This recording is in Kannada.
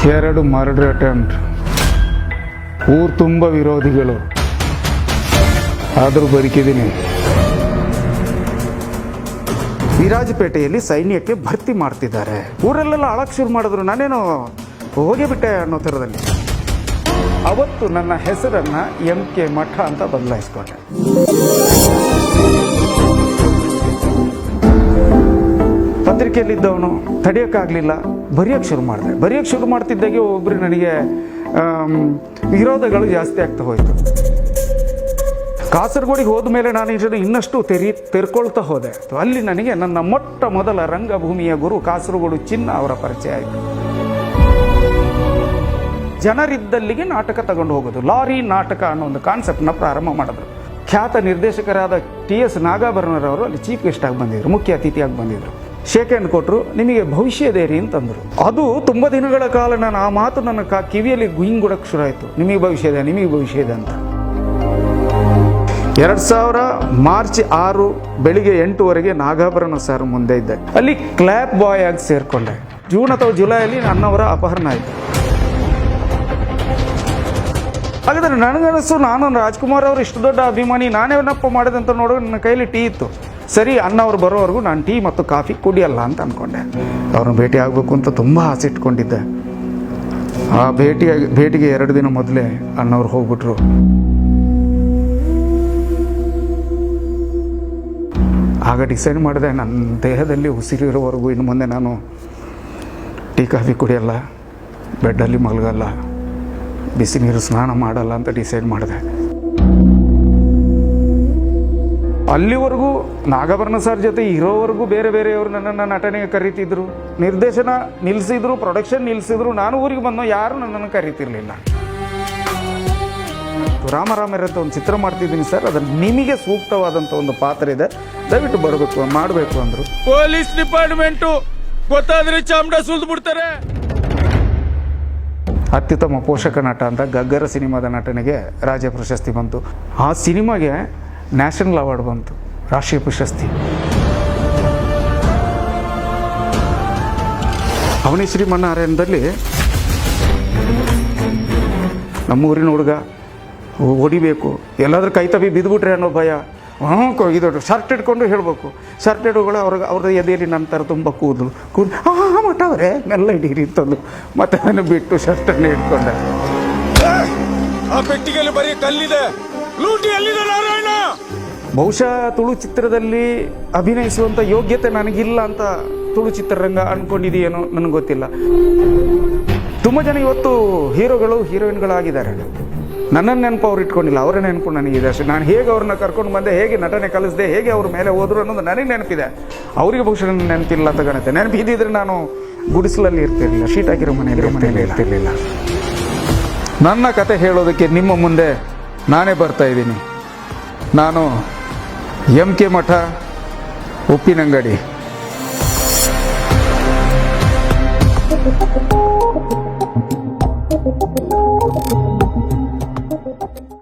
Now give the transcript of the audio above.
2 ಮರ್ಡರ್ ಅಟೆಂಪ್ಟ್, ಊರು ತುಂಬ ವಿರೋಧಿಗಳು, ಆದರೂ ಬದುಕಿದ್ದೀನಿ. ವಿರಾಜಪೇಟೆಯಲ್ಲಿ ಸೈನ್ಯಕ್ಕೆ ಭರ್ತಿ ಮಾಡ್ತಿದ್ದಾರೆ. ಊರಲ್ಲೆಲ್ಲ ಆಳಕ್ಕೆ ಶುರು ಮಾಡಿದ್ರು. ನಾನೇನೋ ಹೋಗೇ ಬಿಟ್ಟೆ ಅನ್ನೋ ಥರದಲ್ಲಿ. ಅವತ್ತು ನನ್ನ ಹೆಸರನ್ನು MK ಮಠ ಅಂತ ಬದಲಾಯಿಸ್ಕೊಂಡೆ. ಪತ್ರಿಕೆಯಲ್ಲಿದ್ದವನು ತಡೆಯೋಕ್ಕಾಗಲಿಲ್ಲ, ಬರೆಯೋಕ್ಕೆ ಶುರು ಮಾಡ್ತಿದ್ದಾಗೆ ಒಬ್ಬರು ನನಗೆ ವಿರೋಧಗಳು ಜಾಸ್ತಿ ಆಗ್ತಾ ಹೋಯಿತು. ಕಾಸರಗೋಡಿಗೆ ಹೋದ ಮೇಲೆ ನಾನು ಇನ್ನಷ್ಟು ತೆರ್ಕೊಳ್ತಾ ಹೋದೆ. ಅಲ್ಲಿ ನನಗೆ ನನ್ನ ಮೊಟ್ಟ ಮೊದಲ ರಂಗಭೂಮಿಯ ಗುರು ಕಾಸರಗೋಡು ಚಿನ್ನ ಅವರ ಪರಿಚಯ ಆಯಿತು. ಜನರಿದ್ದಲ್ಲಿಗೆ ನಾಟಕ ತಗೊಂಡು ಹೋಗೋದು, ಲಾರಿ ನಾಟಕ ಅನ್ನೋ ಒಂದು ಕಾನ್ಸೆಪ್ಟ್ನ ಪ್ರಾರಂಭ ಮಾಡಿದ್ರು. ಖ್ಯಾತ ನಿರ್ದೇಶಕರಾದ TS ನಾಗಾಭರಣರವರು ಅಲ್ಲಿ ಚೀಫ್ ಗೆಸ್ಟ್ ಆಗಿ ಬಂದಿದ್ರು, ಮುಖ್ಯ ಅತಿಥಿಯಾಗಿ ಬಂದಿದ್ರು. ಶೇಕ್ ಹ್ಯಾಂಡ್ ಕೊಟ್ಟರು, ನಿಮಗೆ ಭವಿಷ್ಯ ಇದೆ ರೀ ಅಂತಂದರು. ಅದು ತುಂಬ ದಿನಗಳ ಕಾಲ ನಾನು ಆ ಮಾತು ನನ್ನ ಕಿವಿಯಲ್ಲಿ ಗುಯಿಂಗುಡಕ್ಕೆ ಶುರು ಆಯಿತು. ನಿಮಗೆ ಭವಿಷ್ಯ ಇದೆ ಅಂತ. 2000 ಮಾರ್ಚ್ 6 ಬೆಳಿಗ್ಗೆ 8ವರೆಗೆ ನಾಗಾಭರಣ ಸರ್ ಮುಂದೆ ಇದ್ದೆ. ಅಲ್ಲಿ ಕ್ಲಾಪ್ ಬಾಯ್ ಆಗಿ ಸೇರಿಕೊಂಡೆ. ಜೂನ್ ಅಥವಾ ಜುಲೈಯಲ್ಲಿ ನನ್ನವರ ಅಪಹರಣ ಆಯಿತು. ಹಾಗಾದರೆ ನನಗನ್ನಿಸ್ತು, ನಾನು ರಾಜ್ಕುಮಾರ್ ಅವರು ಇಷ್ಟು ದೊಡ್ಡ ಅಭಿಮಾನಿ, ನಾನೇನಪ್ಪ ಮಾಡಿದಂತ ನೋಡೋ ನನ್ನ ಕೈಲಿ ಟೀ ಇತ್ತು. ಸರಿ, ಅಣ್ಣವ್ರು ಬರೋವರೆಗೂ ನಾನು ಟೀ ಮತ್ತು ಕಾಫಿ ಕುಡಿಯಲ್ಲ ಅಂತ ಅಂದ್ಕೊಂಡೆ. ಅವ್ರನ್ನ ಭೇಟಿ ಆಗಬೇಕು ಅಂತ ತುಂಬ ಆಸೆ ಇಟ್ಕೊಂಡಿದ್ದೆ. ಆ ಭೇಟಿಗೆ 2 ದಿನ ಮೊದಲೇ ಅಣ್ಣವ್ರು ಹೋಗ್ಬಿಟ್ರು. ಆಗ ಡಿಸೈಡ್ ಮಾಡಿದೆ, ನನ್ನ ದೇಹದಲ್ಲಿ ಉಸಿರಿರೋವರೆಗೂ ಇನ್ನು ಮುಂದೆ ನಾನು ಟೀ ಕಾಫಿ ಕುಡಿಯಲ್ಲ, ಬೆಡ್ಡಲ್ಲಿ ಮಲಗಲ್ಲ, ಬಿಸಿ ನೀರು ಸ್ನಾನ ಮಾಡಲ್ಲ ಅಂತ ಡಿಸೈಡ್ ಮಾಡಿದೆ. ಅಲ್ಲಿವರೆಗೂ ನಾಗಾಭರಣ ಸರ್ ಜೊತೆ ಇರೋವರೆಗೂ ಬೇರೆ ಬೇರೆಯವರು ನನ್ನನ್ನು ನಟನೆಗೆ ಕರೀತಿದ್ರು, ನಿರ್ದೇಶನ ನಿಲ್ಲಿಸಿದ್ರು, ಪ್ರೊಡಕ್ಷನ್ ನಿಲ್ಲಿಸಿದ್ರು. ನಾನು ಊರಿಗೆ ಬಂದು ಯಾರು ನನ್ನನ್ನು ಕರೀತಿರ್ಲಿಲ್ಲ. ರಾಮರಾಮರ ಅಂತ ಒಂದು ಚಿತ್ರ ಮಾಡ್ತಿದ್ದೀನಿ ಸರ್, ಅದ್ರಲ್ಲಿ ನಿಮಗೆ ಸೂಕ್ತವಾದಂಥ ಒಂದು ಪಾತ್ರ ಇದೆ, ದಯವಿಟ್ಟು ಬರಬೇಕು, ಮಾಡಬೇಕು ಅಂದರು. ಪೊಲೀಸ್ ಡಿಪಾರ್ಟ್ಮೆಂಟು ಗೊತ್ತಾದ್ರೆ ಚಾಮಡ ಸುಲ್ದು ಬಿಡ್ತಾರೆ. ಅತ್ಯುತ್ತಮ ಪೋಷಕ ನಟ ಅಂತ ಗಗ್ಗರ ಸಿನಿಮಾದ ನಟನೆಗೆ ರಾಜ್ಯ ಪ್ರಶಸ್ತಿ ಬಂತು. ಆ ಸಿನಿಮಾಗೆ ನ್ಯಾಷನಲ್ ಅವಾರ್ಡ್ ಬಂತು, ರಾಷ್ಟ್ರೀಯ ಪ್ರಶಸ್ತಿ. ಅವನಿ ಶ್ರೀಮನ್ನಾರಾಯಣದಲ್ಲಿ ನಮ್ಮೂರಿನ ಹುಡುಗ ಹೊಡಿಬೇಕು, ಎಲ್ಲಾದ್ರೂ ಕೈ ತಪ್ಪಿ ಬಿದ್ದುಬಿಟ್ರೆ ಅನ್ನೋ ಭಯ. ಇದು ಶರ್ಟ್ ಇಟ್ಕೊಂಡು ಹೇಳಬೇಕು. ಶರ್ಟ್ ಇಟ್ಕೊಳ್ಳೋ ಅವ್ರದ್ದು ಎದೆಯಲ್ಲಿ ನನ್ನ ಥರ ತುಂಬ ಕೂದಲು ಮಠ ಅವರೇ ಮೆಲ್ಲ ಹಿಡೀರಿ ಅಂತಂದು ಮತ್ತೆ ನಾನು ಬಿಟ್ಟು ಶರ್ಟನ್ನು ಇಟ್ಕೊಂಡೆ. ಆ ಪೆಟ್ಟಿಗೆಯಲ್ಲಿ ಬರೀ ಕಲ್ಲಿದೆ, ಲೂಟಿ ಎಲ್ಲಿದೆ ನಾರಾಯಣ? ಬಹುಶಃ ತುಳು ಚಿತ್ರದಲ್ಲಿ ಅಭಿನಯಿಸುವಂಥ ಯೋಗ್ಯತೆ ನನಗಿಲ್ಲ ಅಂತ ತುಳು ಚಿತ್ರರಂಗ ಅಂದ್ಕೊಂಡಿದೆಯೇನೋ ನನಗೆ ಗೊತ್ತಿಲ್ಲ. ತುಂಬ ಜನ ಇವತ್ತು ಹೀರೋಗಳು ಹೀರೋಯಿನ್ಗಳಾಗಿದ್ದಾರೆ. ನನ್ನನ್ನು ನೆನಪು ಅವ್ರು ಇಟ್ಕೊಂಡಿಲ್ಲ, ಅವರೇ ನೆನಪು ನನಗಿದೆ ಅಷ್ಟೇ. ನಾನು ಹೇಗೆ ಅವ್ರನ್ನ ಕರ್ಕೊಂಡು ಬಂದೆ, ಹೇಗೆ ನಟನೆ ಕಲಿಸಿದೆ, ಹೇಗೆ ಅವ್ರ ಮೇಲೆ ಹೋದ್ರು ಅನ್ನೋದು ನನಗೆ ನೆನಪಿದೆ. ಅವರಿಗೆ ಬಹುಶಃ ನನ್ನ ನೆನಪಿಲ್ಲ ಅಂತ ಕಾಣುತ್ತೆ. ನೆನಪಿದ್ದಿದ್ರೆ ನಾನು ಗುಡಿಸಲಲ್ಲಿ ಇರ್ತಿರ್ಲಿಲ್ಲ, ಶೀಟ್ ಆಗಿರೋ ಮನೆಯಲ್ಲಿ ಇರ್ತಿರ್ಲಿಲ್ಲ. ನನ್ನ ಕತೆ ಹೇಳೋದಕ್ಕೆ ನಿಮ್ಮ ಮುಂದೆ ನಾನೇ ಬರ್ತಾ ಇದ್ದೀನಿ. ನಾನು MK ಮಠ, ಉಪ್ಪಿನಂಗಡಿ.